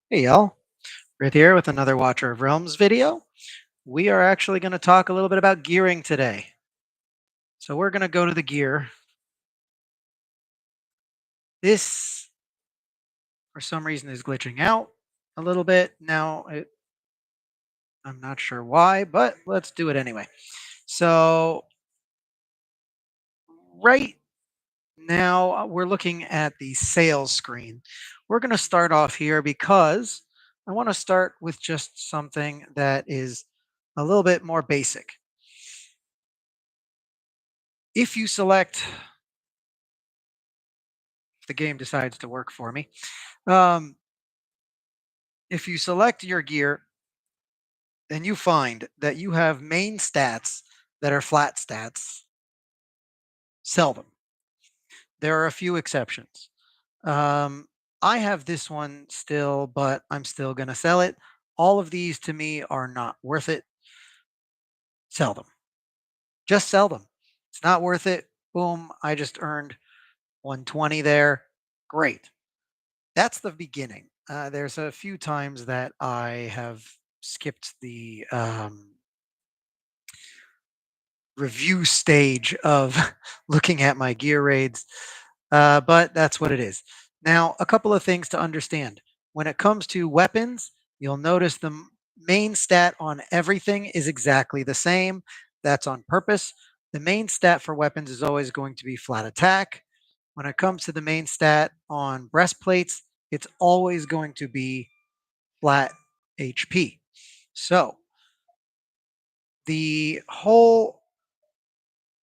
Hey y'all, Rith here with another Watcher of Realms video. We are actually going to talk a little bit about gearing today. So we're going to go to the gear. This, for some reason, is glitching out a little bit. I'm not sure why, but let's do it anyway. So right now, we're looking at the sales screen. We're going to start off here because I want to start with just something that is a little bit more basic. If you select the game decides to work for me. Um, if you select your gear and you find that you have main stats that are flat stats, sell them. There are a few exceptions. Um, I have this one still, but I'm still going to sell it. All of these to me are not worth it. Sell them. Just sell them. It's not worth it. Boom. I just earned 120 there. Great. That's the beginning. There's a few times that I have skipped the review stage of looking at my gear raids, but that's what it is. Now, a couple of things to understand. When it comes to weapons, you'll notice the main stat on everything is exactly the same. That's on purpose. The main stat for weapons is always going to be flat attack. When it comes to the main stat on breastplates, it's always going to be flat HP. So the whole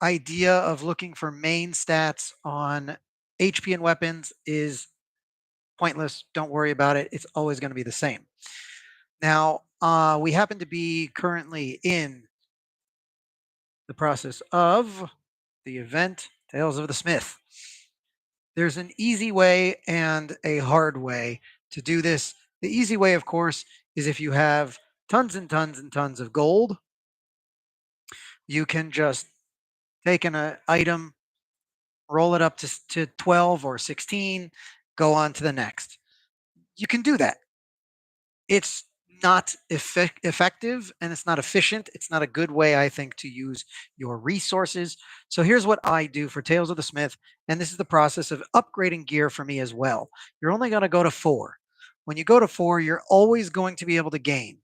idea of looking for main stats on HP and weapons is pointless. Don't worry about it. It's always going to be the same. Now, we happen to be currently in the process of the event Tales of the Smith. There's an easy way and a hard way to do this. The easy way, of course, is if you have tons and tons and tons of gold, you can just take an item, roll it up to 12 or 16, go on to the next. You can do that. It's not effective and it's not efficient. It's not a good way, I think, to use your resources. So here's what I do for Tales of the Smith. And this is the process of upgrading gear for me as well. You're only going to go to 4. When you go to 4, you're always going to be able to gain.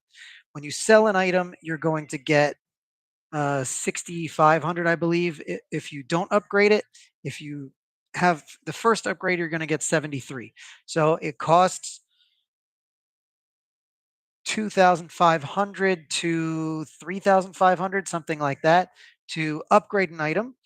When you sell an item, you're going to get 6,500, I believe, if you don't upgrade it. If you have the first upgrade, you're going to get 73. So it costs 2,500 to 3,500, something like that, to upgrade an item.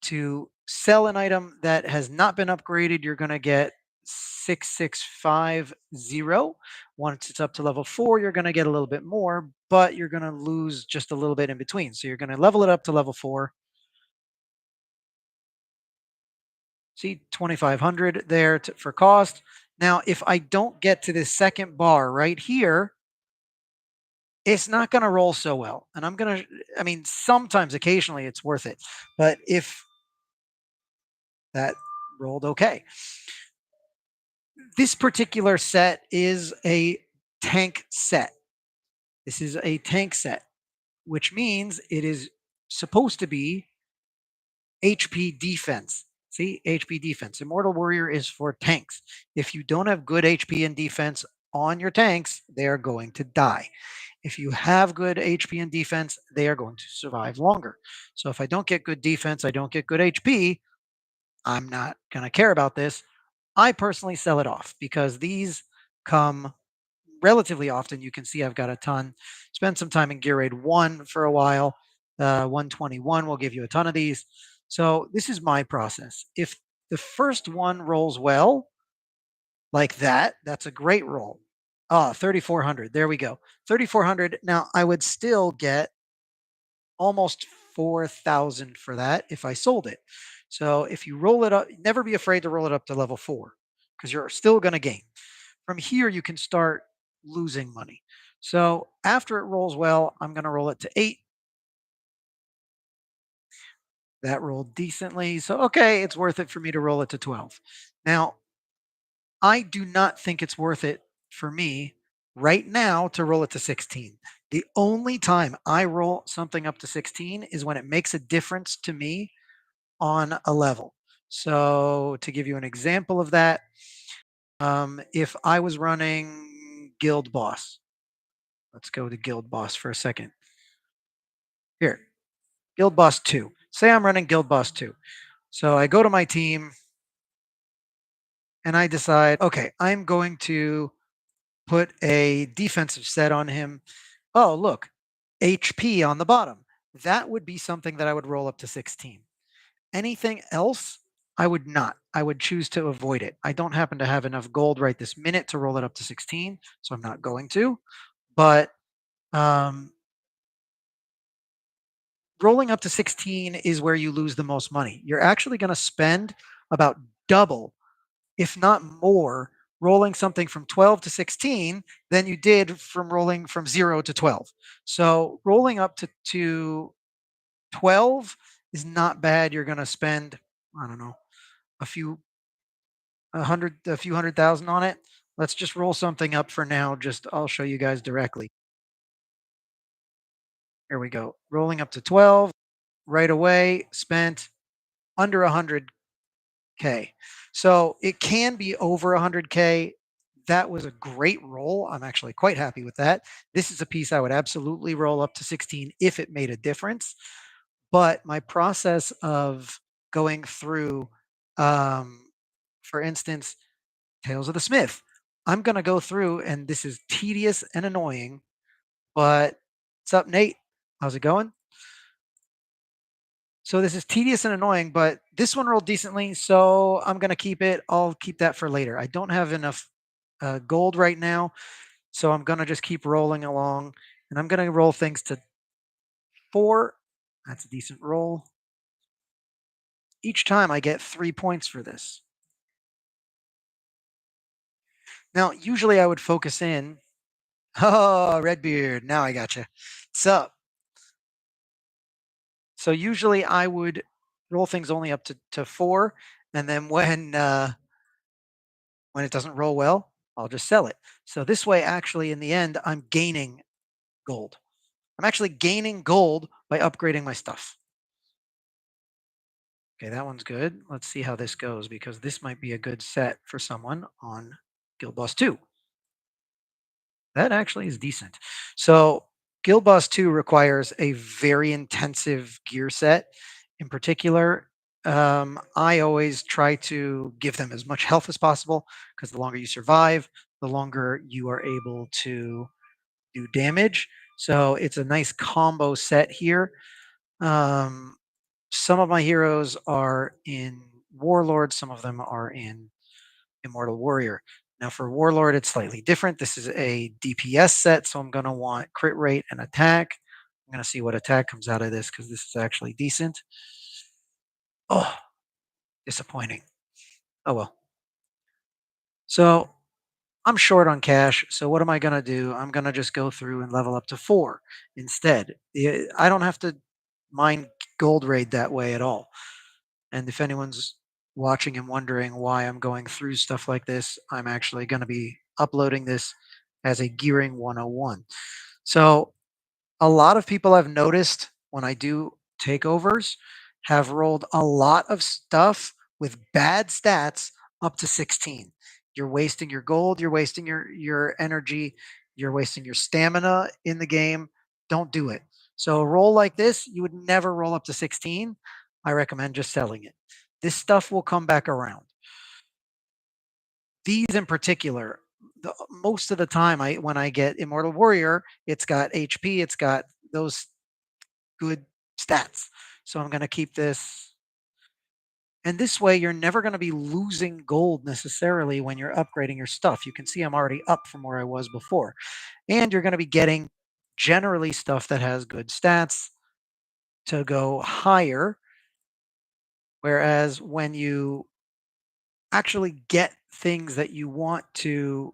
To sell an item that has not been upgraded, you're going to get 6,650. Once it's up to level 4, you're going to get a little bit more, but you're going to lose just a little bit in between. So you're going to level it up to level 4. See, 2,500 there for cost. Now, if I don't get to this second bar right here, it's not going to roll so well. And I mean, sometimes, occasionally, it's worth it. But if that rolled okay, this particular set is a tank set. This is a tank set, which means it is supposed to be HP defense. See, HP defense. Immortal Warrior is for tanks. If you don't have good HP and defense on your tanks, they are going to die. If you have good HP and defense, they are going to survive longer. So if I don't get good defense, I don't get good HP, I'm not going to care about this. I personally sell it off because these come relatively often. You can see I've got a ton. Spend some time in Gear Raid 1 for a while. 121 will give you a ton of these. So this is my process. If the first one rolls well, like that, that's a great roll. 3,400. There we go. 3,400. Now I would still get almost 4,000 for that if I sold it. So if you roll it up, never be afraid to roll it up to level 4 because you're still going to gain. From here, you can start losing money. So after it rolls well, I'm going to roll it to 8. That rolled decently. So, okay, it's worth it for me to roll it to 12. Now, I do not think it's worth it for me right now to roll it to 16. The only time I roll something up to 16 is when it makes a difference to me on a level. So, to give you an example of that, if I was running Guild Boss, let's go to Guild Boss for a second. Here, Guild Boss 2. Say I'm running Guild Boss 2. So I go to my team and I decide, okay, I'm going to put a defensive set on him. Oh, look, HP on the bottom. That would be something that I would roll up to 16. Anything else, I would not. I would choose to avoid it. I don't happen to have enough gold right this minute to roll it up to 16, so I'm not going to. But um, rolling up to 16 is where you lose the most money. You're actually going to spend about double, if not more, rolling something from 12 to 16 than you did from rolling from 0 to 12. So rolling up to 12 is not bad. You're going to spend, I don't know, a few a few hundred thousand on it. Let's just roll something up for now. Just I'll show you guys directly. Here we go. Rolling up to 12 right away, spent under 100K. So it can be over 100K. That was a great roll. I'm actually quite happy with that. This is a piece I would absolutely roll up to 16 if it made a difference. But my process of going through, um, for instance, Tales of the Smith, I'm going to go through, and this is tedious and annoying, but what's up, Nate? How's it going? So this is tedious and annoying, but this one rolled decently, so I'm gonna keep it. I'll keep that for later. I don't have enough gold right now, so I'm gonna just keep rolling along, and I'm gonna roll things to 4. That's a decent roll. Each time I get 3 points for this. Now, usually I would focus in. Oh, Redbeard, now I got you. What's up? So usually I would roll things only up to 4, and then when it doesn't roll well, I'll just sell it. So this way, actually, in the end, I'm gaining gold. I'm actually gaining gold by upgrading my stuff. Okay, that one's good. Let's see how this goes because this might be a good set for someone on Guild Boss 2. That actually is decent. So Guild Boss 2 requires a very intensive gear set. In particular, I always try to give them as much health as possible because the longer you survive, the longer you are able to do damage. So it's a nice combo set here. Um, some of my heroes are in Warlord, some of them are in Immortal Warrior. Now for Warlord, it's slightly different. This is a DPS set, so I'm going to want crit rate and attack. I'm going to see what attack comes out of this because this is actually decent. Oh, disappointing. Oh well. So I'm short on cash. So what am I going to do? I'm going to just go through and level up to 4 instead. I don't have to mine gold raid that way at all. And if anyone's watching and wondering why I'm going through stuff like this, I'm actually going to be uploading this as a Gearing 101. So a lot of people I've noticed when I do takeovers have rolled a lot of stuff with bad stats up to 16. You're wasting your gold, you're wasting your energy, you're wasting your stamina in the game. Don't do it. So a roll like this, you would never roll up to 16. I recommend just selling it. This stuff will come back around. These in particular, most of the time when I get Immortal Warrior, it's got HP, it's got those good stats. So I'm going to keep this. And this way, you're never going to be losing gold necessarily when you're upgrading your stuff. You can see I'm already up from where I was before. And you're going to be getting generally stuff that has good stats to go higher. Whereas when you actually get things that you want to,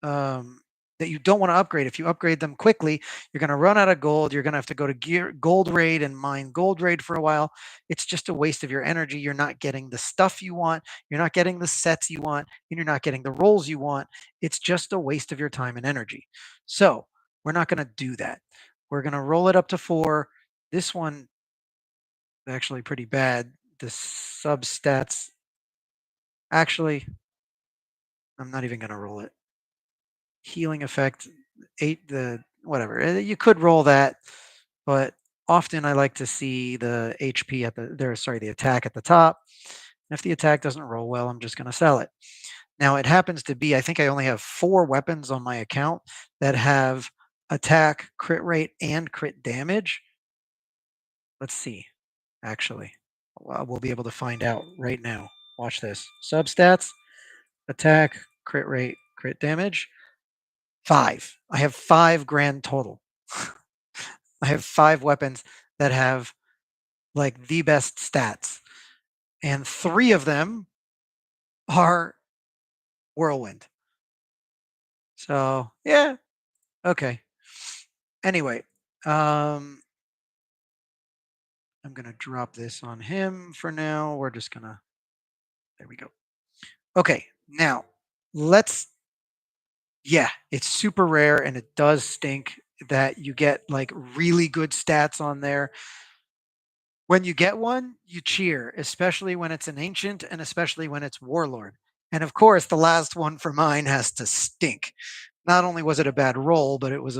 um, that you don't want to upgrade. If you upgrade them quickly, you're going to run out of gold. You're going to have to go to gear gold raid and mine gold raid for a while. It's just a waste of your energy. You're not getting the stuff you want. You're not getting the sets you want, and you're not getting the rolls you want. It's just a waste of your time and energy. So we're not going to do that. We're going to roll it up to 4. This one is actually pretty bad. The substats. Actually, I'm not even going to roll it. Healing effect, 8, the whatever. You could roll that, but often I like to see the HP at the attack at the top. And if the attack doesn't roll well, I'm just going to sell it. Now it happens to be, I think I only have 4 weapons on my account that have attack, crit rate, and crit damage. Let's see. Actually, we'll be able to find out right now. Watch this. Substats, attack, crit rate, crit damage. 5. I have 5 grand total. I have 5 weapons that have like the best stats, and 3 of them are whirlwind. So yeah, okay. Anyway, um, I'm gonna drop this on him for now. We're just gonna. There we go. Okay, now let's. Yeah, it's super rare, and it does stink that you get like really good stats on there. When you get one, you cheer, especially when it's an ancient and especially when it's warlord. And of course, the last one for mine has to stink. Not only was it a bad roll, but it was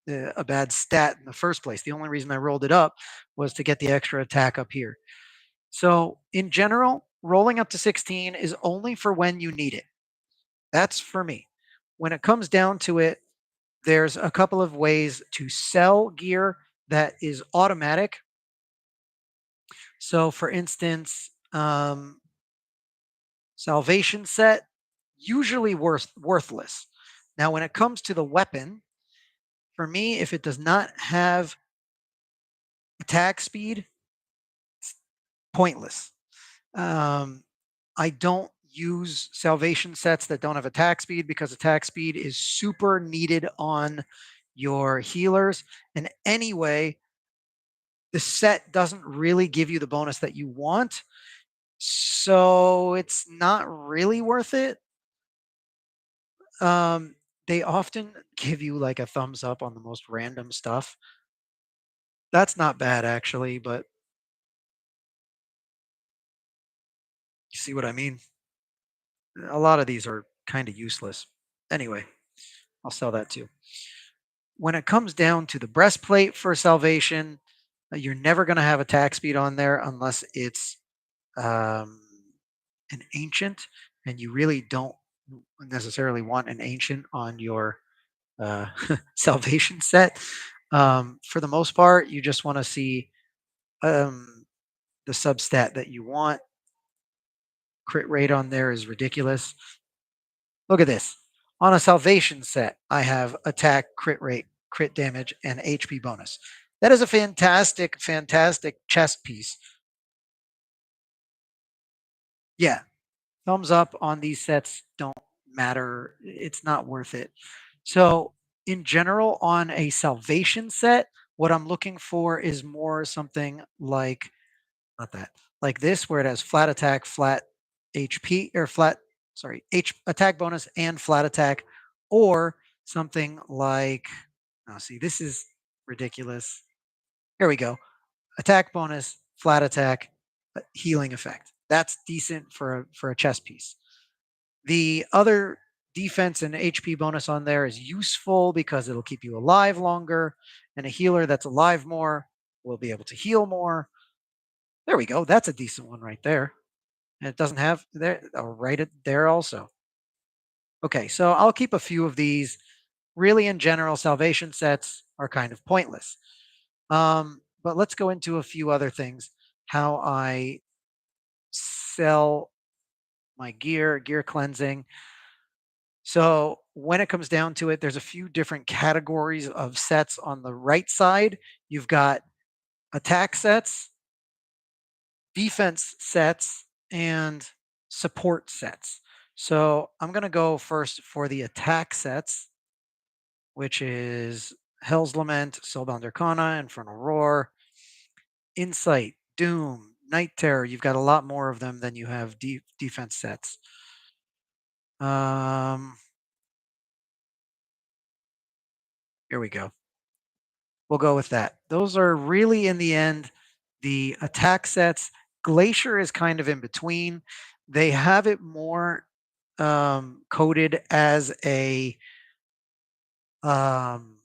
a bad stat in the first place. The only reason I rolled it up was to get the extra attack up here. So, in general, rolling up to 16 is only for when you need it. That's for me. When it comes down to it, there's a couple of ways to sell gear that is automatic. So, for instance, salvation set, usually worthless. Now, when it comes to the weapon, for me, if it does not have attack speed, pointless. Um, I don't use salvation sets that don't have attack speed because attack speed is super needed on your healers. And anyway, the set doesn't really give you the bonus that you want. So it's not really worth it. Um, they often give you like a thumbs up on the most random stuff. That's not bad actually, but you see what I mean? A lot of these are kind of useless. Anyway, I'll sell that too. When it comes down to the breastplate for salvation, you're never going to have attack speed on there unless it's um, an ancient, and you really don't necessarily want an ancient on your uh, salvation set. For the most part, you just want to see um, the substat that you want. Crit rate on there is ridiculous. Look at this. On a salvation set, I have attack, crit rate, crit damage, and HP bonus. That is a fantastic, fantastic chess piece. Yeah, thumbs up on these sets don't matter. It's not worth it. So, in general, on a salvation set, what I'm looking for is more something like not that. Like this, where it has flat attack, flat HP, or flat, sorry, H attack bonus and flat attack, or something like, oh, see, this is ridiculous. Here we go. Attack bonus, flat attack, healing effect. That's decent for a chess piece. The other defense and HP bonus on there is useful because it'll keep you alive longer, and a healer that's alive more will be able to heal more. There we go. That's a decent one right there. And it doesn't have there. I'll write it there also. Okay, so I'll keep a few of these. Really, in general, salvation sets are kind of pointless. But let's go into a few other things. How I sell my gear cleansing. So when it comes down to it, there's a few different categories of sets on the right side. You've got attack sets, defense sets, and support sets. So I'm going to go first for the attack sets. which is Hell's Lament, Soulbound Arcana, Infernal Roar, Insight, Doom, Night Terror. You've got a lot more of them than you have defense sets. Um, Here we go. We'll go with that. Those are really, in the end, the attack sets. Glacier is kind of in between. They have it more coded um,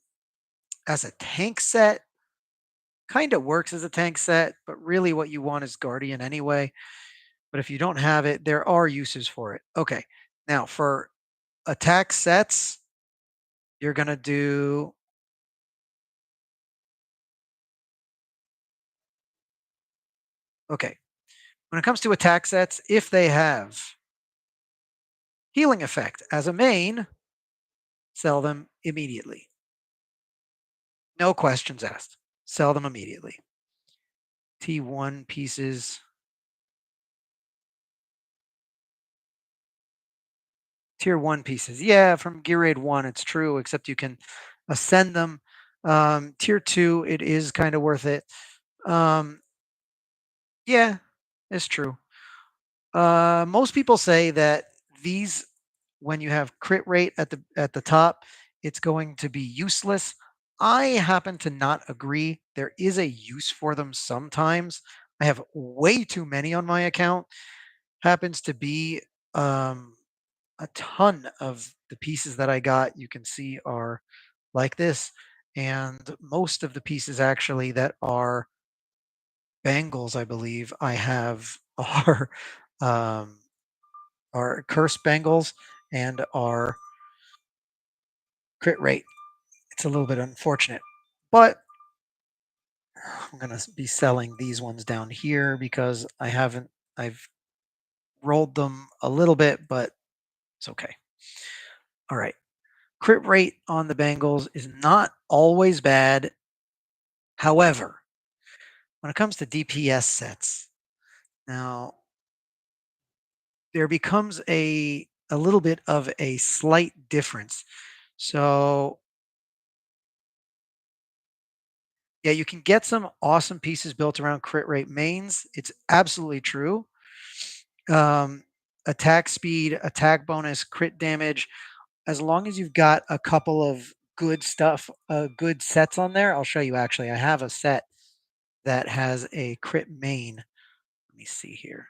as a tank set. Kind of works as a tank set, but really what you want is Guardian anyway. But if you don't have it, there are uses for it. Okay. Now for attack sets, you're gonna do okay. When it comes to attack sets, if they have healing effect as a main, sell them immediately. No questions asked. Sell them immediately. T1 pieces. Tier 1 pieces. Yeah, from Gear Raid 1, it's true, except you can ascend them. Tier 2, it is kind of worth it. Um, yeah, it's true. Most people say that these, when you have crit rate at the top, it's going to be useless. I happen to not agree. There is a use for them sometimes. I have way too many on my account. Happens to be um, a ton of the pieces that I got. You can see are like this, and most of the pieces actually that are bangles, I believe, I have um, are curse bangles and are crit rate. It's a little bit unfortunate, but I'm going to be selling these ones down here because I've rolled them a little bit, but it's okay. All right. Crit rate on the Bengals is not always bad. However, when it comes to DPS sets, now there becomes a little bit of a slight difference. So yeah, you can get some awesome pieces built around crit rate mains. It's absolutely true. Um, Attack speed, attack bonus, crit damage. As long as you've got a couple of good stuff, good sets on there, I'll show you actually. I have a set that has a crit main. Let me see here.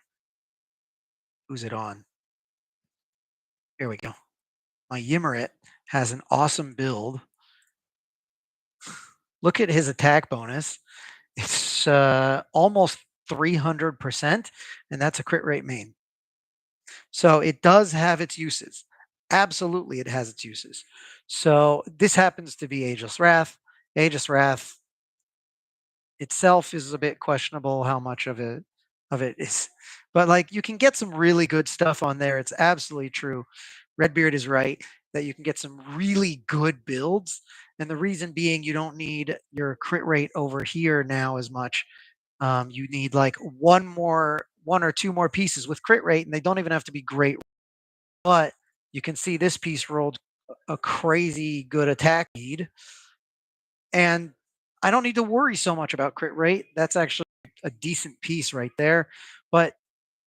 Who's it on? Here we go. My Yimmerit has an awesome build. Look at his attack bonus. It's almost 300%, and that's a crit rate main. So it does have its uses. Absolutely, it has its uses. So this happens to be Ageless Wrath. Ageless Wrath itself is a bit questionable how much of it is. But like you can get some really good stuff on there. It's absolutely true. Redbeard is right that you can get some really good builds. And the reason being you don't need your crit rate over here now as much. You need like one or two more pieces with crit rate, and they don't even have to be great. But you can see this piece rolled a crazy good attack speed, and I don't need to worry so much about crit rate. That's actually a decent piece right there. But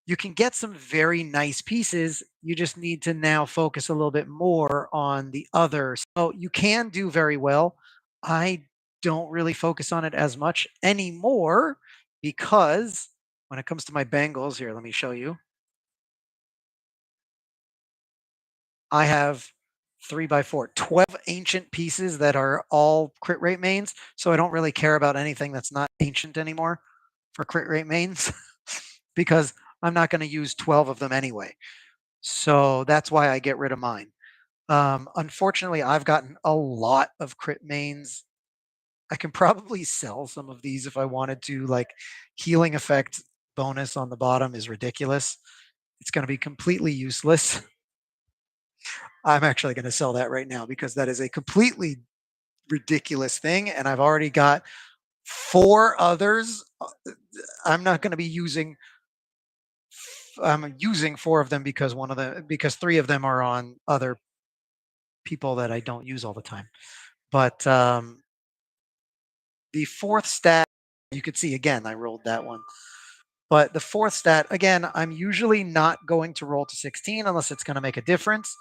you can get some very nice pieces. You just need to now focus a little bit more on the others. So you can do very well. I don't really focus on it as much anymore because when it comes to my Bengals, here, let me show you. I have 3 by 4, 12 ancient pieces that are all crit rate mains. So I don't really care about anything that's not ancient anymore for crit rate mains because I'm not going to use 12 of them anyway. So that's why I get rid of mine. Unfortunately, I've gotten a lot of crit mains. I can probably sell some of these if I wanted to. Like healing effect bonus on the bottom is ridiculous. It's going to be completely useless. I'm actually going to sell that right now because that is a completely ridiculous thing. And I've already got 4 others. I'm not going to be using. I'm using 4 of them because 3 of them are on other people that I don't use all the time. But the fourth stat, you could see again, I rolled that one. But the fourth stat, again, I'm usually not going to roll to 16 unless it's going to make a difference.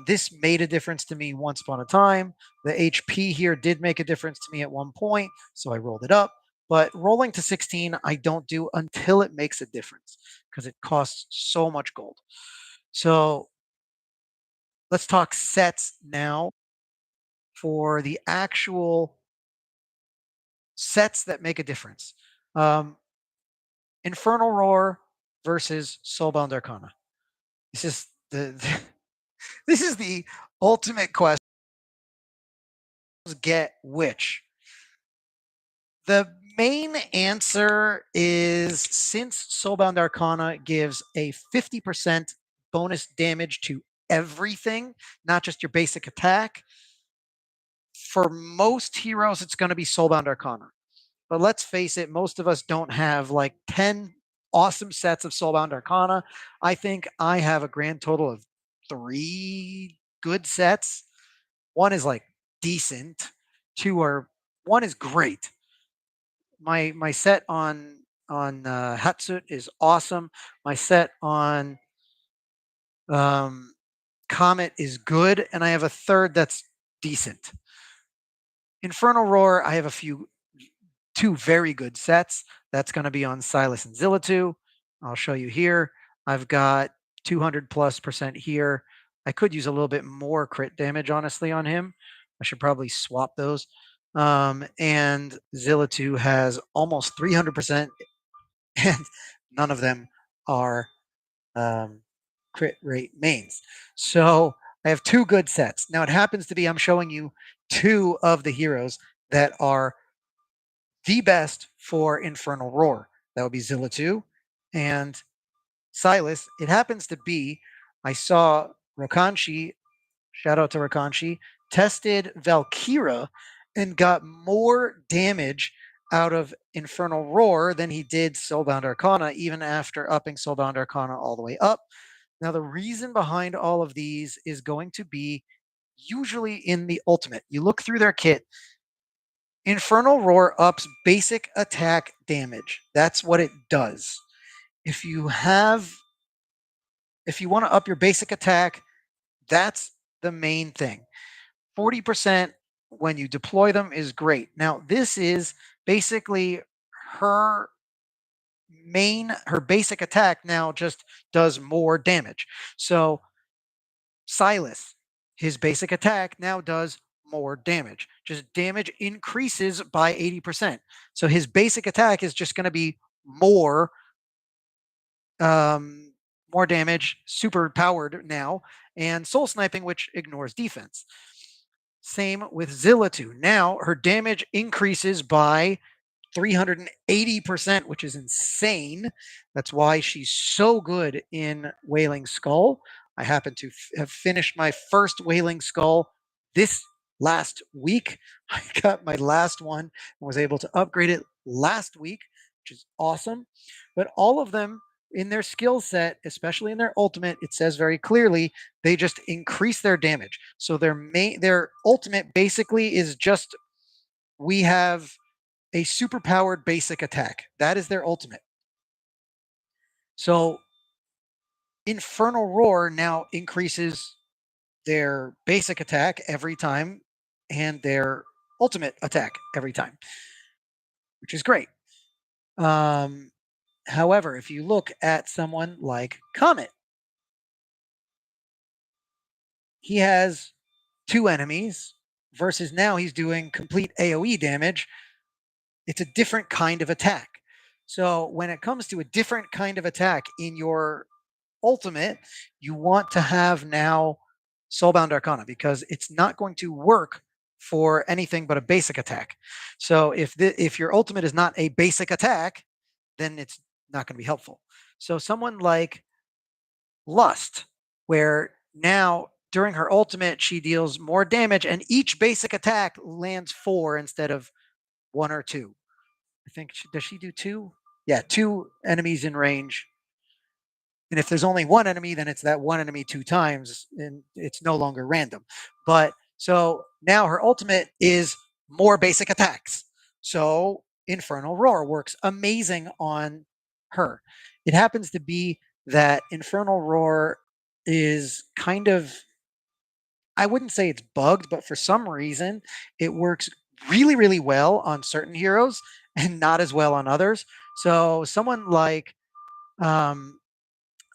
This made a difference to me once upon a time. The HP here did make a difference to me at one point, so I rolled it up. But rolling to 16, I don't do until it makes a difference because it costs so much gold. So let's talk sets now for the actual sets that make a difference. Um, Infernal Roar versus Soulbound Arcana. This is the this is the ultimate question. Get which? The main answer is since Soulbound Arcana gives a 50% bonus damage to everything, not just your basic attack, for most heroes, it's going to be Soulbound Arcana. But let's face it, most of us don't have like 10 awesome sets of Soulbound Arcana. I think I have a grand total of 3 good sets. One is like decent, two are one is great. My set on Hatsut is awesome. My set on um, Comet is good, and I have a third that's decent. Infernal Roar, I have two very good sets. That's going to be on Silas and Zillatu. I'll show you here. I've got 200 plus percent here. I could use a little bit more crit damage, honestly, on him. I should probably swap those. And Zillatu has almost 300%, and none of them are um, crit rate mains. So I have 2 good sets. Now it happens to be I'm showing you 2 of the heroes that are the best for Infernal Roar. That would be Zilla 2 and Silas. It happens to be, I saw Rakanshi, shout out to Rakanshi, tested Valkyra and got more damage out of Infernal Roar than he did Soulbound Arcana, even after upping Soulbound Arcana all the way up. Now, the reason behind all of these is going to be usually in the ultimate. You look through their kit, Infernal Roar ups basic attack damage. That's what it does. If you have if you want to up your basic attack, that's the main thing. 40% when you deploy them is great. Now, this is basically her her basic attack now just does more damage. So, Silas, his basic attack now does more damage. Just damage increases by 80%. So his basic attack is just going to be more more damage, super powered now, and soul sniping, which ignores defense. Same with Zillatu. Now her damage increases by 380%, which is insane. That's why she's so good in Wailing Skull. I happen to have finished my first Wailing Skull this last week. I got my last one and was able to upgrade it last week, which is awesome. But all of them in their skill set, especially in their ultimate, it says very clearly they just increase their damage. So their ultimate basically is just we have a super powered basic attack. That is their ultimate. So Infernal Roar now increases their basic attack every time and their ultimate attack every time, which is great. Um, However, if you look at someone like Comet, he has 2 enemies versus now he's doing complete AoE damage. It's a different kind of attack. So when it comes to a different kind of attack in your ultimate, you want to have now Soulbound Arcana because it's not going to work for anything but a basic attack. So if your ultimate is not a basic attack, then it's not going to be helpful. So someone like Lust, where now during her ultimate she deals more damage and each basic attack lands 4 instead of 1 or 2. I think does she do 2? Yeah, 2 enemies in range And if there's only one enemy, then it's that one enemy two times, and it's no longer random. But so now her ultimate is more basic attacks. So Infernal Roar works amazing on her. It happens to be that Infernal Roar is kind of, I wouldn't say it's bugged, but for some reason it works really, really well on certain heroes and not as well on others. So someone like um,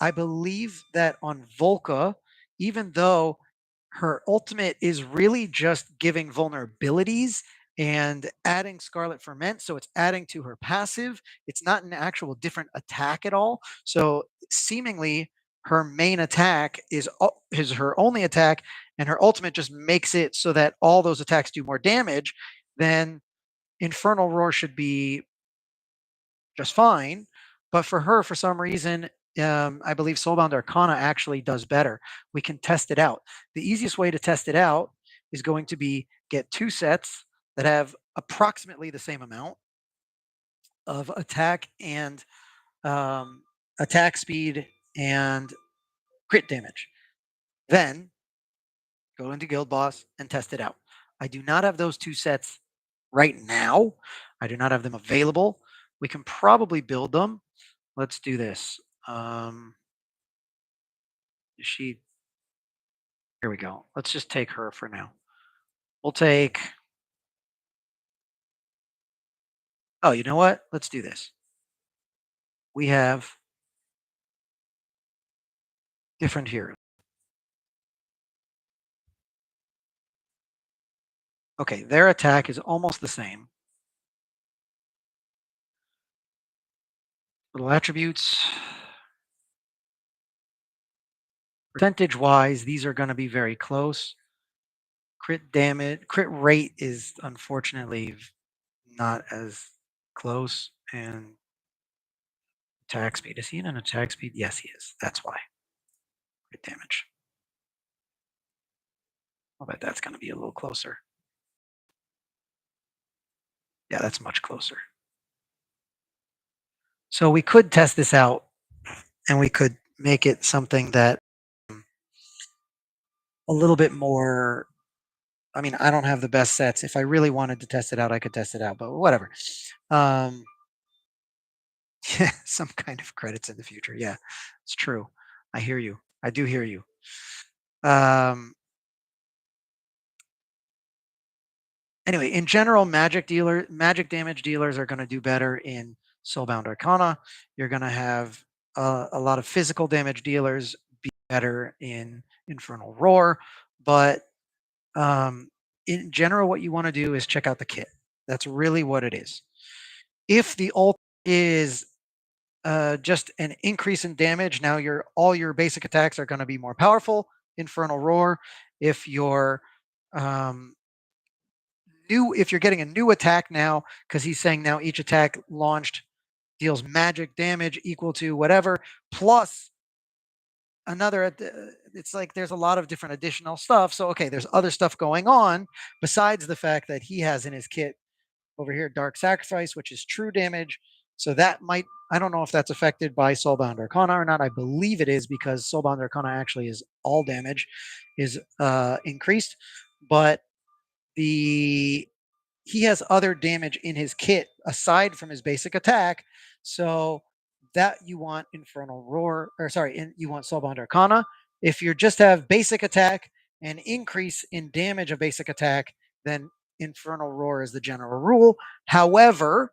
I believe that on Volca, even though her ultimate is really just giving vulnerabilities and adding Scarlet Ferment, so it's adding to her passive. It's not an actual different attack at all. So seemingly, her main attack is her only attack, and her ultimate just makes it so that all those attacks do more damage. Then Infernal Roar should be just fine. But for her, for some reason, I believe Soulbound Arcana actually does better. We can test it out. The easiest way to test it out is going to be get two sets that have approximately the same amount of attack and um, attack speed and crit damage. Then go into Guild Boss and test it out. I do not have those two sets right now. I do not have them available. We can probably build them. Let's do this. Is she? Here we go. Let's just take her for now. We'll take. Oh, you know what? Let's do this. We have different heroes. Okay, their attack is almost the same. Little attributes. Percentage wise, these are going to be very close. Crit damage, crit rate is unfortunately not as close. And attack speed. Is he in an attack speed? Yes, he is. That's why. Crit damage. I'll bet that's going to be a little closer. Yeah, that's much closer. So we could test this out and we could make it something that a little bit more. I mean, I don't have the best sets. If I really wanted to test it out, I could test it out, but whatever. Um, yeah, some kind of credits in the future. Yeah, it's true. I hear you. I do hear you. Um, anyway, in general, magic damage dealers are going to do better in Soulbound Arcana. You're going to have a lot of physical damage dealers be better in Infernal Roar, but in general, what you want to do is check out the kit. That's really what it is. If the ult is just an increase in damage, now all your basic attacks are going to be more powerful. Infernal Roar. If you're um, if you're getting a new attack now, because he's saying now each attack launched deals magic damage equal to whatever plus another. It's like there's a lot of different additional stuff. So okay, there's other stuff going on besides the fact that he has in his kit over here Dark Sacrifice, which is true damage. So that might, I don't know if that's affected by Soulbound Arcana or not. I believe it is because Soulbound Arcana actually is all damage is increased, but the he has other damage in his kit aside from his basic attack. So that you want Infernal Roar, or sorry, you want Soulbound Arcana. If you just have basic attack and increase in damage of basic attack, then Infernal Roar is the general rule. However,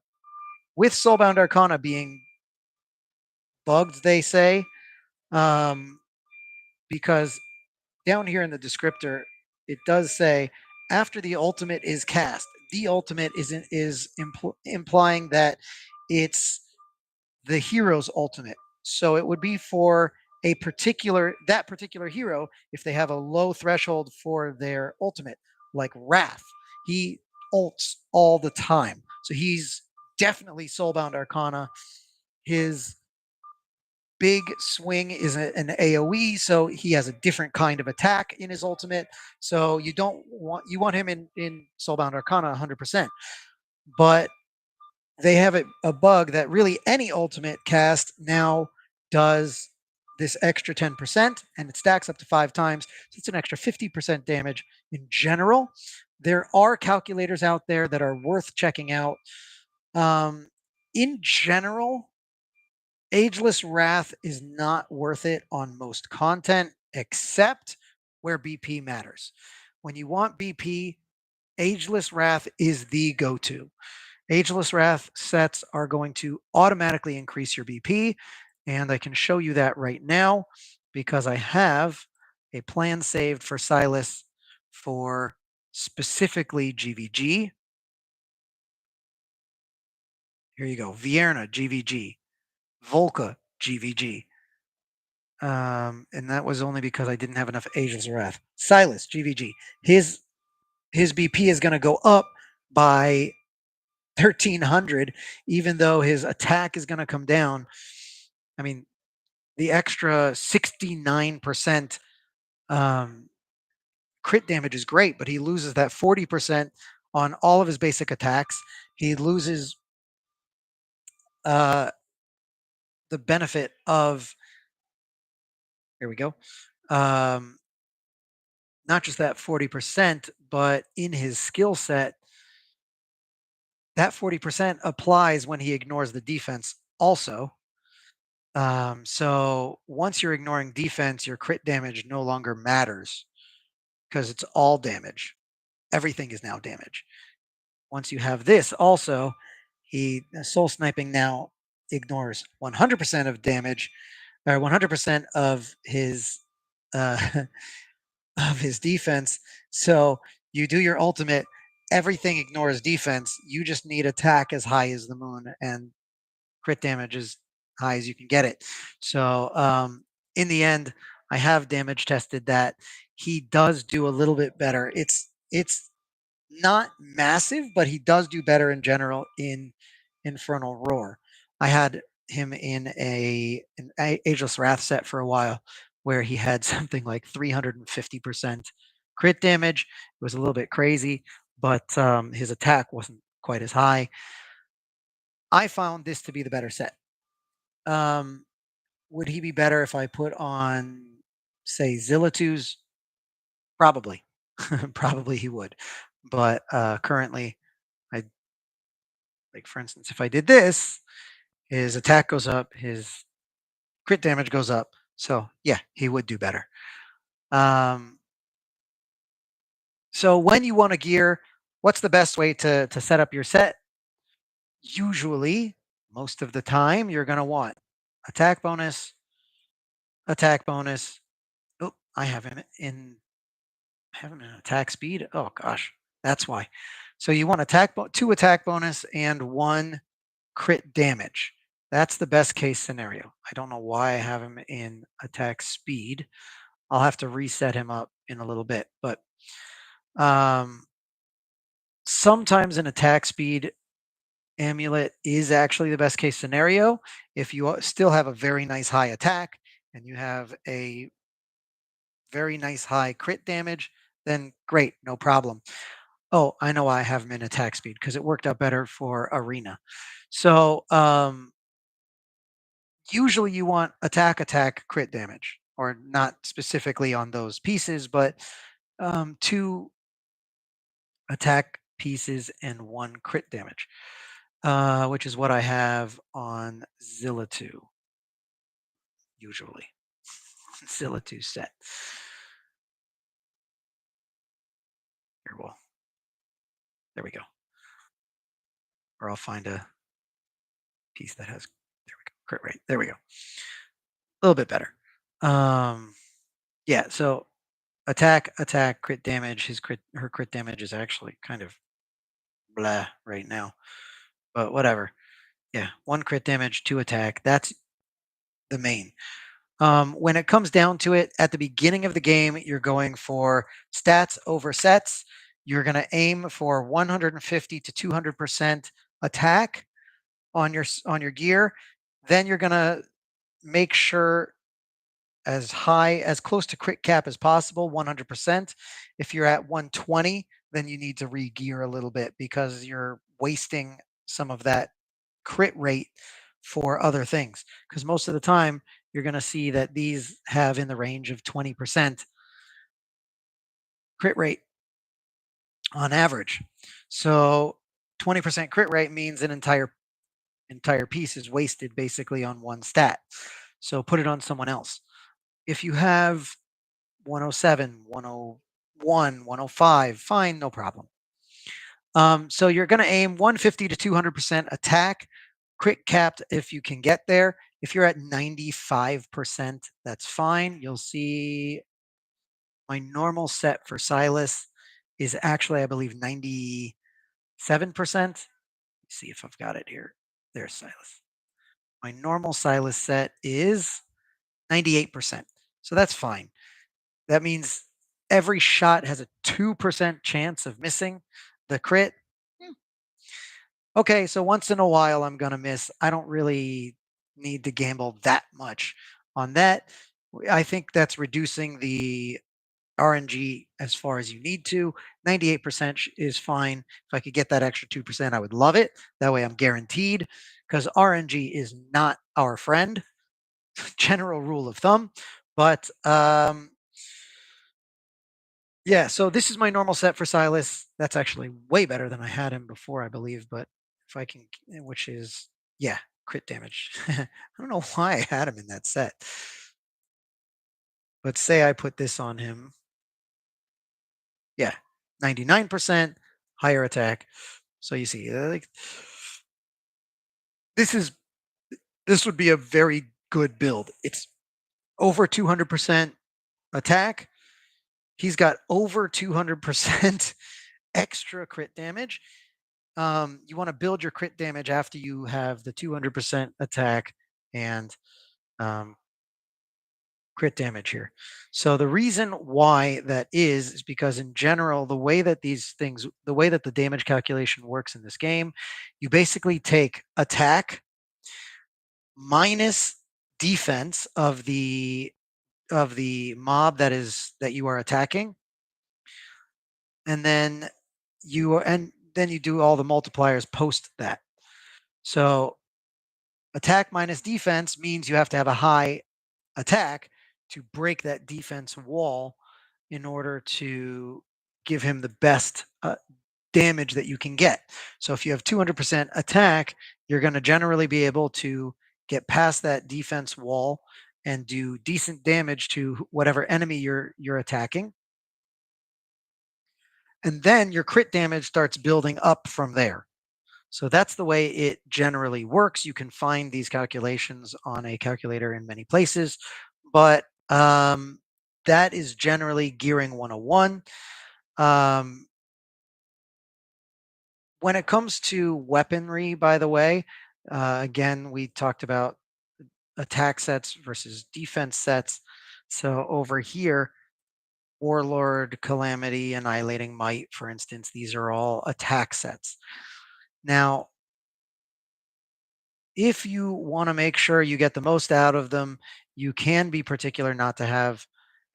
with Soulbound Arcana being bugged, they say, um, because down here in the descriptor, it does say after the ultimate is cast. The ultimate is implying that it's the hero's ultimate. So it would be for that particular hero if they have a low threshold for their ultimate, like Wrath. He ults all the time. So he's definitely Soulbound Arcana. His big swing is an AoE, so he has a different kind of attack in his ultimate. So you want him in Soulbound Arcana 100%. But they have a bug that really any ultimate cast now does this extra 10% and it stacks up to 5 times. So it's an extra 50% damage in general. There are calculators out there that are worth checking out. Um, in general, Ageless Wrath is not worth it on most content except where BP matters. When you want BP, Ageless Wrath is the go to. Ageless Wrath sets are going to automatically increase your BP, and I can show you that right now because I have a plan saved for Silas for specifically GVG. Here you go. Vierna GVG, Volca GVG. And that was only because I didn't have enough Ageless Wrath. Silas GVG. His BP is going to go up by 1300, even though his attack is going to come down. I mean, the extra 69% crit damage is great, but he loses that 40% on all of his basic attacks. He loses uh, the benefit of, here we go, um, not just that 40%, but in his skill set, that 40% applies when he ignores the defense also. So once you're ignoring defense, your crit damage no longer matters because it's all damage. Everything is now damage. Once you have this also, soul sniping now ignores 100% of damage or 100% of his uh, of his defense. So you do your ultimate, everything ignores defense. You just need attack as high as the moon and crit damage as high as you can get it. So in the end, I have damage tested that he does do a little bit better. It's not massive, but he does do better in general in Infernal Roar. I had him in an Ageless Wrath set for a while where he had something like 350% crit damage. It was a little bit crazy, but his attack wasn't quite as high. I found this to be the better set. Um, would he be better if I put on, say, Zillatu's? Probably. Probably he would. But currently, I like, for instance, if I did this, his attack goes up, his crit damage goes up. So yeah, he would do better. Um, so when you want to gear, what's the best way to set up your set? Usually, most of the time, you're going to want attack bonus, attack bonus. Oh, I have him in attack speed. Oh gosh, that's why. So you want two attack bonus and one crit damage. That's the best case scenario. I don't know why I have him in attack speed. I'll have to reset him up in a little bit, but um, sometimes an attack speed amulet is actually the best case scenario. If you still have a very nice high attack and you have a very nice high crit damage, then great, no problem. Oh, I know why I have him in attack speed because it worked out better for arena. So usually you want attack, crit damage, or not specifically on those pieces, but two attack pieces and one crit damage, which is what I have on Zilla 2, usually. Zilla 2 set. Here, well, there we go. Or I'll find a piece that has, there we go, crit rate. There we go. A little bit better. Yeah, so attack, crit damage. Her crit damage is actually kind of blah right now, but whatever. Yeah, one crit damage, two attack. That's the main. When it comes down to it, at the beginning of the game, you're going for stats over sets. You're going to aim for 150 to 200% attack on your gear. Then you're going to make sure as close to crit cap as possible, 100%. If you're at 120, then you need to re-gear a little bit because you're wasting some of that crit rate for other things. Because most of the time you're going to see that these have in the range of 20% crit rate on average. So 20% crit rate means an entire piece is wasted basically on one stat. So put it on someone else. If you have 107, 101, 105, fine, no problem. So you're going to aim 150 to 200% attack, crit capped if you can get there. If you're at 95%, that's fine. You'll see my normal set for Silas is actually, I believe, 97%. Let's see if I've got it here. There's Silas. My normal Silas set is 98%. So that's fine. That means every shot has a 2% chance of missing the crit. Hmm. Okay, so once in a while I'm going to miss. I don't really need to gamble that much on that. I think that's reducing the RNG as far as you need to. 98% is fine. If I could get that extra 2%, I would love it. That way I'm guaranteed because RNG is not our friend. General rule of thumb. But yeah, so this is my normal set for Silas. That's actually way better than I had him before, I believe. But if I can, which is, yeah, crit damage. I don't know why I had him in that set. But say I put this on him. Yeah, 99% higher attack. So you see, like this is this would be a very good build. It's over 200% attack. He's got over 200% extra crit damage. You want to build your crit damage after you have the 200% attack and um, crit damage here. So the reason why that is because in general, the way that the way that the damage calculation works in this game, you basically take attack minus defense of the mob that you are attacking, and then you do all the multipliers post that. So attack minus defense means you have to have a high attack to break that defense wall in order to give him the best damage that you can get. So if you have 200% attack, you're going to generally be able to get past that defense wall and do decent damage to whatever enemy you're attacking. And then your crit damage starts building up from there. So that's the way it generally works. You can find these calculations on a calculator in many places, but that is generally gearing 101. When it comes to weaponry, by the way, again, we talked about attack sets versus defense sets. So over here, Warlord, Calamity, Annihilating Might, for instance, these are all attack sets. Now, if you want to make sure you get the most out of them, you can be particular not to have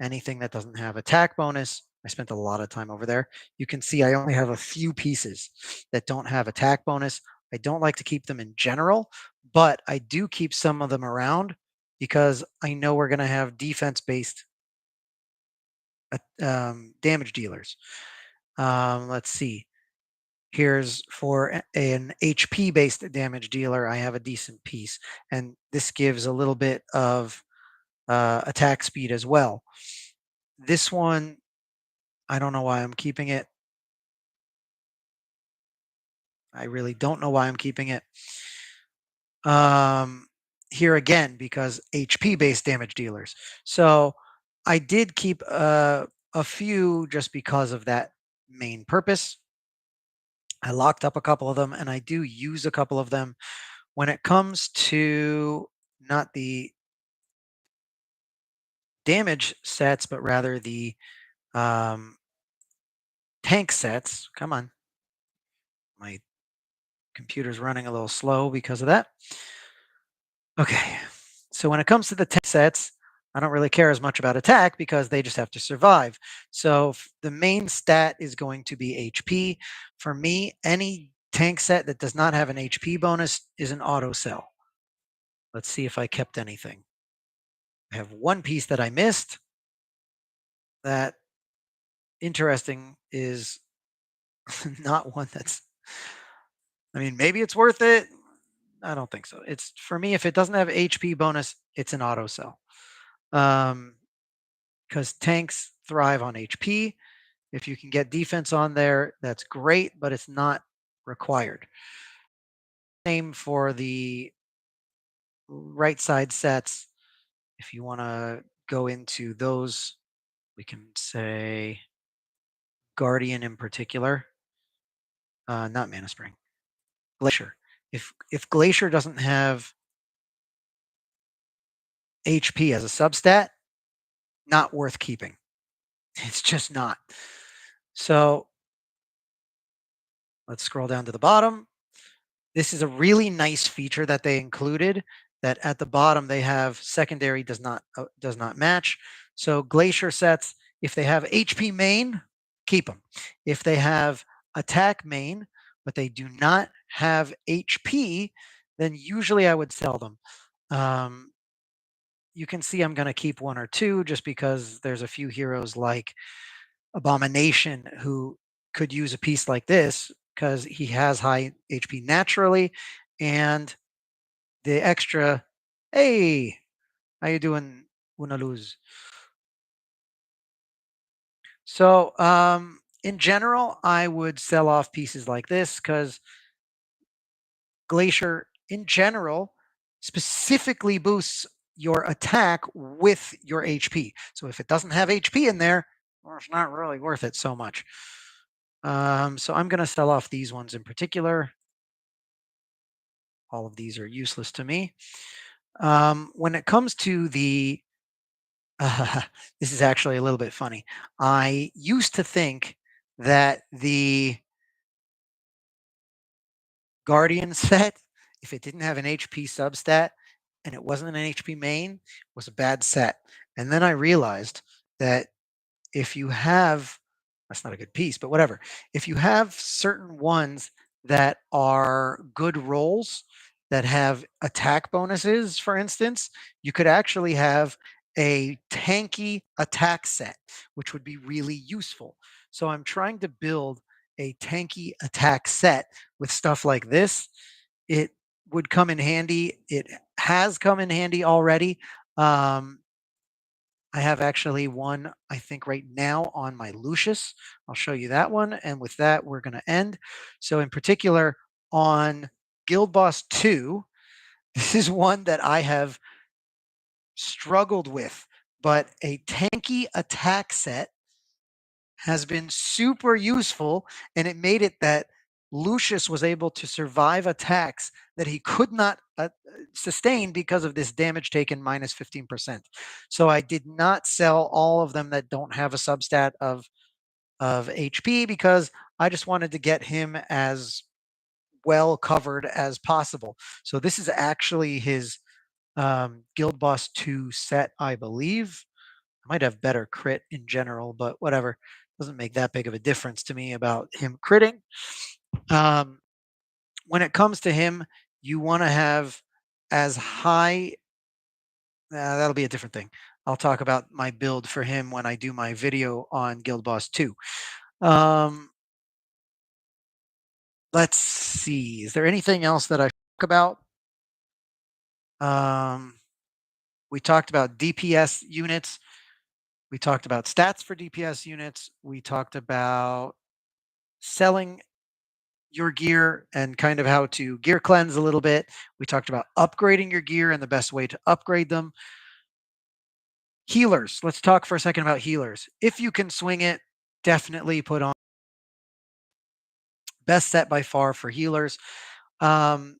anything that doesn't have attack bonus. I spent a lot of time over there. You can see I only have a few pieces that don't have attack bonus. I don't like to keep them in general, but I do keep some of them around because I know we're going to have defense based damage dealers. Let's see. Here's for an HP based damage dealer, I have a decent piece. And this gives a little bit of attack speed as well. This one, I don't know why I'm keeping it. I really don't know why I'm keeping it. Here again, because HP based damage dealers. So I did keep a few just because of that main purpose. I locked up a couple of them and I do use a couple of them when it comes to not the damage sets, but rather the um, tank sets. Come on. My computer's running a little slow because of that. Okay. So when it comes to the tank sets, I don't really care as much about attack because they just have to survive. So the main stat is going to be HP. For me, any tank set that does not have an HP bonus is an auto sell. Let's see if I kept anything. I have one piece that I missed. That interesting is not one that's. I mean, maybe it's worth it. I don't think so. It's for me. If it doesn't have HP bonus, it's an auto sell. Because tanks thrive on HP. If you can get defense on there, that's great, but it's not required. Same for the right side sets. If you want to go into those, we can say Guardian in particular, not Mana Spring, Glacier. If Glacier doesn't have HP as a substat, not worth keeping. It's just not. So let's scroll down to the bottom. This is a really nice feature that they included. That at the bottom they have secondary does not match. So Glacier sets, if they have HP main, keep them. If they have attack main, but they do not have HP, then usually I would sell them. Um, you can see I'm going to keep one or two just because there's a few heroes like Abomination who could use a piece like this because he has high HP naturally, and the extra, hey, how you doing, Una Luz? So, in general, I would sell off pieces like this because Glacier, in general, specifically boosts your attack with your HP. So if it doesn't have HP in there, well, it's not really worth it so much. So I'm going to sell off these ones in particular. All of these are useless to me. When it comes to the, this is actually a little bit funny. I used to think that the Guardian set, if it didn't have an HP substat and it wasn't an HP main, was a bad set. And then I realized that if you have, that's not a good piece, but whatever. If you have certain ones that are good rolls that have attack bonuses, for instance, you could actually have a tanky attack set, which would be really useful. So I'm trying to build a tanky attack set with stuff like this. It would come in handy. It has come in handy already. Um, I have actually one, I think, right now on my Lucius. I'll show you that one. And with that, we're going to end. So, in particular, on Guild Boss 2, this is one that I have struggled with, but a tanky attack set has been super useful, and it made it that Lucius was able to survive attacks that he could not sustain because of this damage taken minus 15%. So I did not sell all of them that don't have a substat of HP because I just wanted to get him as well covered as possible. So this is actually his Guild Boss 2 set, I believe. I might have better crit in general, but whatever. Doesn't make that big of a difference to me about him critting. Um, when it comes to him, you want to have as high. That'll be a different thing. I'll talk about my build for him when I do my video on Guild Boss 2. Um, let's see. Is there anything else that I talk about? Um, we talked about DPS units. We talked about stats for DPS units. We talked about selling your gear and kind of how to gear cleanse a little bit. We talked about upgrading your gear and the best way to upgrade them. Healers. Let's talk for a second about healers. If you can swing it, definitely put on best set by far for healers. Um,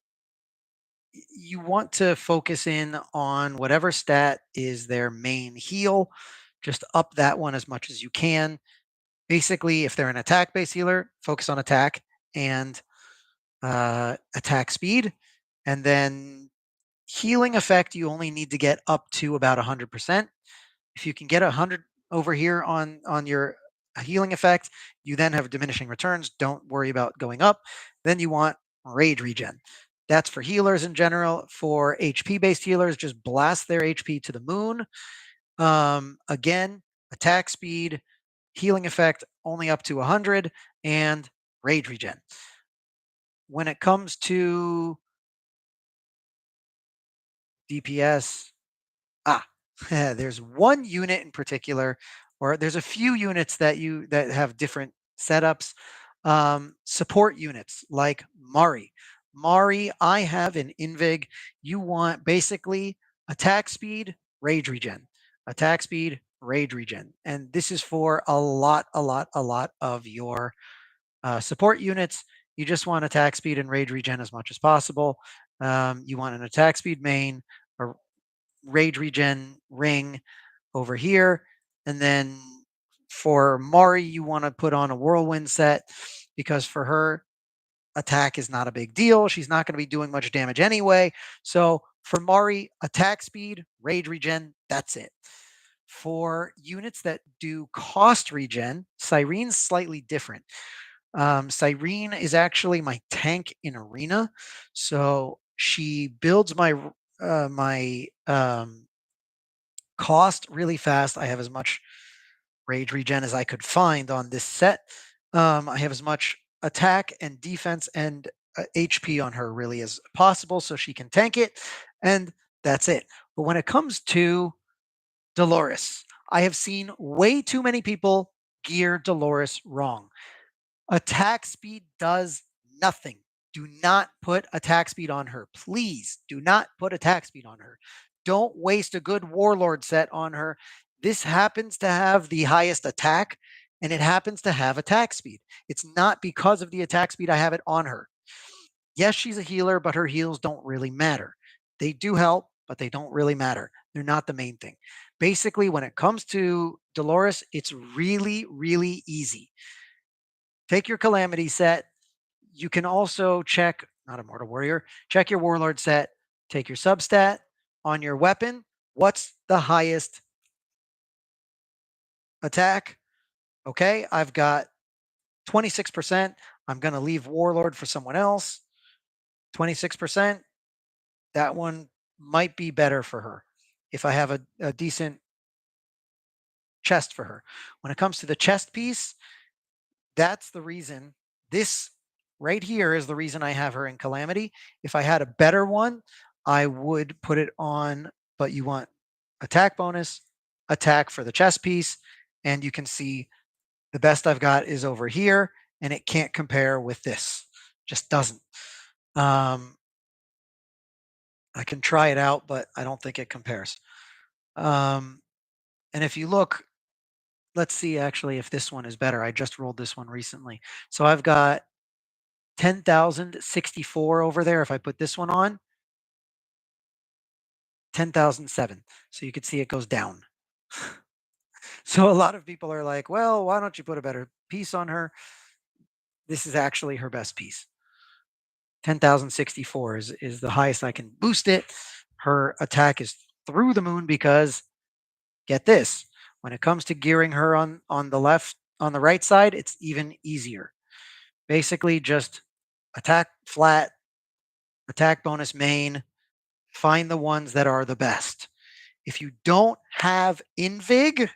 you want to focus in on whatever stat is their main heal. Just up that one as much as you can. Basically, if they're an attack based healer, focus on attack and attack speed. And then healing effect, you only need to get up to about 100%. If you can get 100 over here on your healing effect, you then have diminishing returns. Don't worry about going up. Then you want rage regen. That's for healers in general. For HP based healers, just blast their HP to the moon. Again, attack speed, healing effect only up to 100, and rage regen. When it comes to DPS, ah, there's one unit in particular, or there's a few units that have different setups. Support units like Mari. Mari, I have an Invig. You want basically attack speed, rage regen. Attack speed, rage regen. And this is for a lot of your support units. You just want attack speed and rage regen as much as possible. You want an attack speed main, a rage regen ring over here. And then for Mari, you want to put on a whirlwind set because for her, attack is not a big deal. She's not going to be doing much damage anyway. So for Mari, attack speed, rage regen, that's it. For units that do cost regen, Cyrene's slightly different. Cyrene is actually my tank in arena. So she builds my cost really fast. I have as much rage regen as I could find on this set. I have as much attack and defense and HP on her really as possible so she can tank it. And that's it. But when it comes to Dolores, I have seen way too many people gear Dolores wrong. Attack speed does nothing. Do not put attack speed on her. Please do not put attack speed on her. Don't waste a good warlord set on her. This happens to have the highest attack and it happens to have attack speed. It's not because of the attack speed I have it on her. Yes, she's a healer, but her heals don't really matter. They do help, but they don't really matter. They're not the main thing. Basically, when it comes to Dolores, it's really, really easy. Take your calamity set. You can also check, not a mortal warrior, check your warlord set, take your substat on your weapon. What's the highest attack? Okay, I've got 26%. I'm going to leave warlord for someone else. 26%. That one might be better for her if I have a decent chest for her. When it comes to the chest piece, that's the reason this right here is the reason I have her in Calamity. If I had a better one, I would put it on, but you want attack bonus, attack for the chest piece, and you can see the best I've got is over here, and it can't compare with this. Just doesn't. I can try it out, but I don't think it compares. And if you look, let's see actually if this one is better. I just rolled this one recently. So I've got 10,064 over there. If I put this one on, 10,007. So you can see it goes down. So a lot of people are like, well, why don't you put a better piece on her? This is actually her best piece. 10,064 is the highest I can boost it. Her attack is through the moon because get this, when it comes to gearing her on the right side, it's even easier. Basically just attack flat, attack bonus main, find the ones that are the best. If you don't have Invig,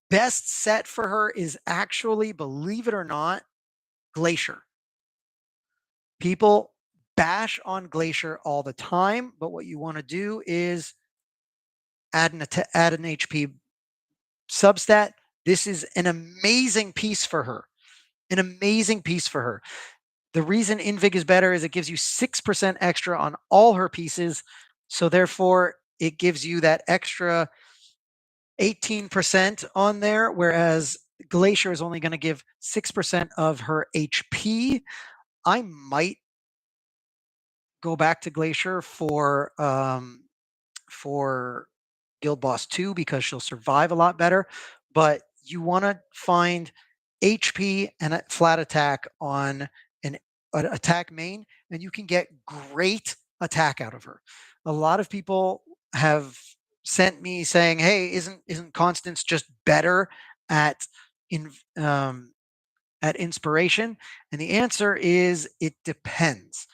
best set for her is actually, believe it or not, Glacier. People bash on Glacier all the time, but what you want to do is add an HP substat. This is an amazing piece for her. An amazing piece for her. The reason Invig is better is it gives you 6% extra on all her pieces. So therefore, it gives you that extra 18% on there, whereas Glacier is only going to give 6% of her HP. I might go back to Glacier for Guild Boss 2 because she'll survive a lot better. But you want to find HP and a flat attack on an attack main, and you can get great attack out of her. A lot of people have sent me saying, "Hey, isn't Constance just better at in at inspiration?" And the answer is it depends.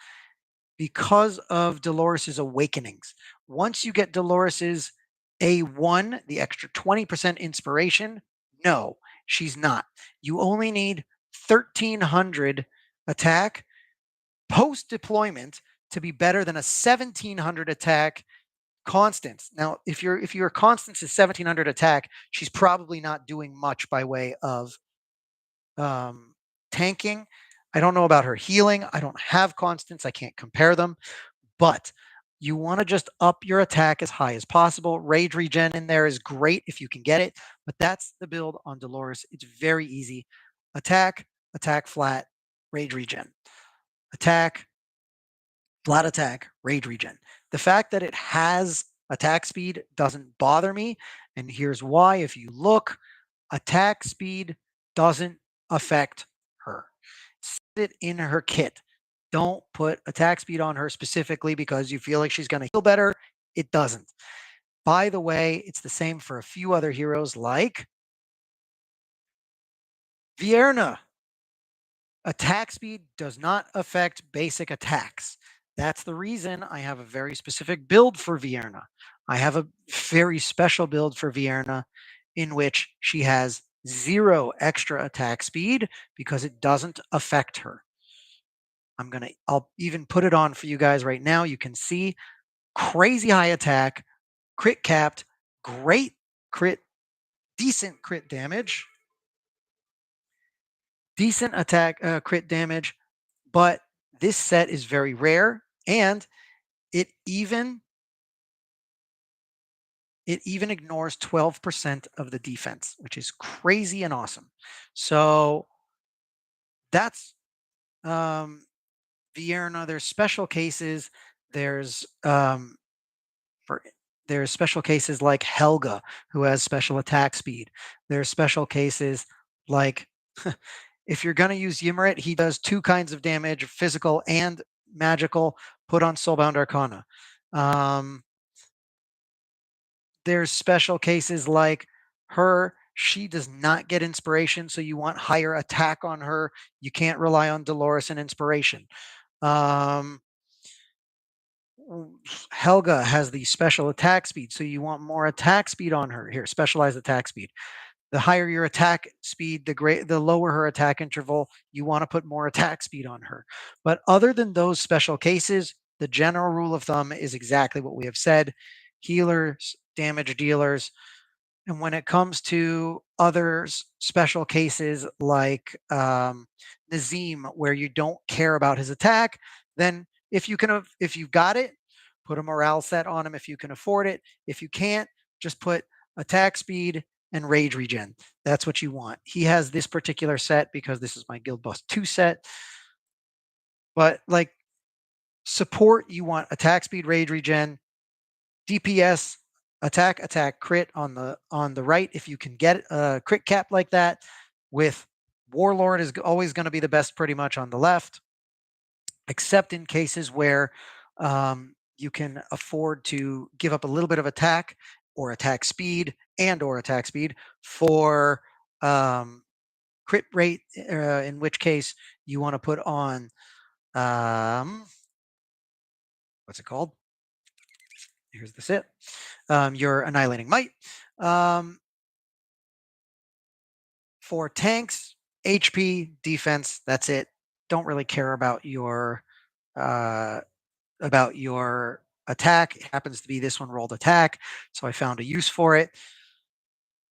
because of Dolores's awakenings. Once you get Dolores's A1, the extra 20% inspiration, no, she's not. You only need 1300 attack post deployment to be better than a 1700 attack Constance. Now, if your Constance is 1700 attack, she's probably not doing much by way of um, tanking. I don't know about her healing. I don't have Constance. I can't compare them, but you want to just up your attack as high as possible. Rage regen in there is great if you can get it, but that's the build on Dolores. It's very easy. Attack, attack flat, rage regen. Attack, flat attack, rage regen. The fact that it has attack speed doesn't bother me. And here's why. If you look, attack speed doesn't affect her. Set it in her kit. Don't put attack speed on her specifically because you feel like she's going to heal better. It doesn't. By the way, it's the same for a few other heroes like Vierna. Attack speed does not affect basic attacks. That's the reason I have a very specific build for Vierna. I have a very special build for Vierna in which she has 0 extra attack speed because it doesn't affect her. I'll even put it on for you guys right now. You can see crazy high attack, crit capped, great crit, decent crit damage, decent attack crit damage, but this set is very rare and it even ignores 12% of the defense, which is crazy and awesome. So that's Vierna. There's special cases. There's for there's special cases like Helga, who has special attack speed. There's special cases like if you're going to use Ymrit, he does 2 kinds of damage, physical and magical, put on Soulbound Arcana. Um, there's special cases like her. She does not get inspiration, so you want higher attack on her. You can't rely on Dolores and inspiration. Um, Helga has the special attack speed, so you want more attack speed on her. Here, specialized attack speed. The higher your attack speed, the lower her attack interval. You want to put more attack speed on her. But other than those special cases, the general rule of thumb is exactly what we have said. Healers, damage dealers, and when it comes to other special cases like Nazim, where you don't care about his attack, then if you've got it, put a morale set on him if you can afford it. If you can't, just put attack speed and rage regen. That's what you want. He has this particular set because this is my Guild Boss 2 set. But like support, you want attack speed, rage regen, DPS, attack, crit on the right. If you can get a crit cap like that, with Warlord is always going to be the best pretty much on the left, except in cases where you can afford to give up a little bit of attack or attack speed for crit rate, in which case you want to put on what's it called? Here's the sit. Your Annihilating Might. For tanks, HP, defense, that's it. Don't really care uh, about your attack. It happens to be this one rolled attack, so I found a use for it.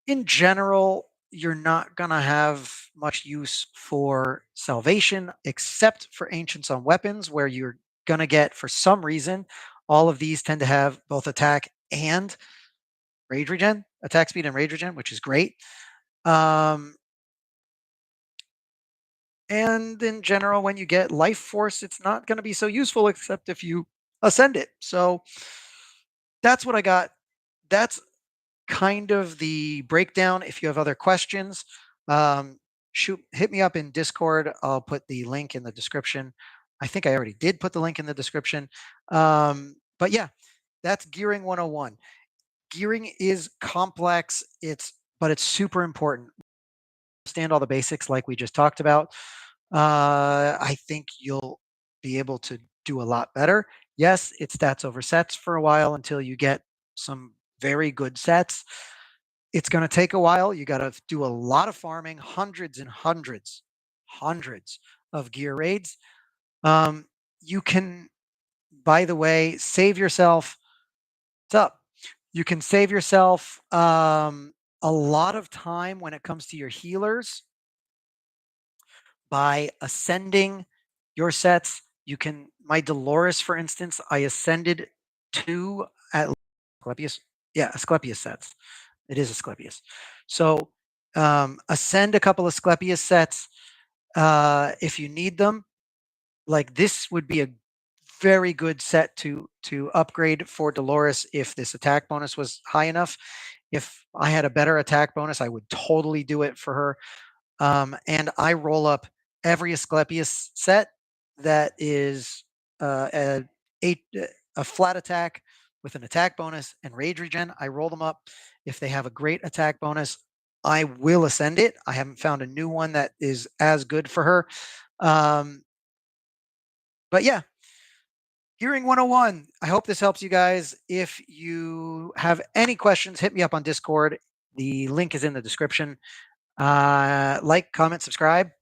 In general, you're not gonna have much use for salvation, except for ancients on weapons, where you're gonna get, for some reason, all of these tend to have both attack and rage regen, attack speed and rage regen, which is great. And in general, when you get life force, it's not going to be so useful except if you ascend it. So that's what I got. That's kind of the breakdown. If you have other questions, hit me up in Discord. I'll put the link in the description. I think I already did put the link in the description. But yeah, that's Gearing 101. Gearing is complex. But it's super important. Understand all the basics like we just talked about. I think you'll be able to do a lot better. Yes, it's stats over sets for a while until you get some very good sets. It's going to take a while. You got to do a lot of farming, hundreds and hundreds of gear raids. Um, you can, by the way, save yourself. What's up? You can save yourself a lot of time when it comes to your healers by ascending your sets. You can, my Dolores, for instance, I ascended two at Asclepius. Yeah, Asclepius sets. It is Asclepius. So ascend a couple of Asclepius sets if you need them. Like this would be a very good set to upgrade for Dolores if this attack bonus was high enough. If I had a better attack bonus, I would totally do it for her. And I roll up every Asclepius set that is a, eight, a flat attack with an attack bonus and rage regen. I roll them up. If they have a great attack bonus, I will ascend it. I haven't found a new one that is as good for her. But yeah, Hearing 101. I hope this helps you guys. If you have any questions, hit me up on Discord. The link is in the description. Like, comment, subscribe.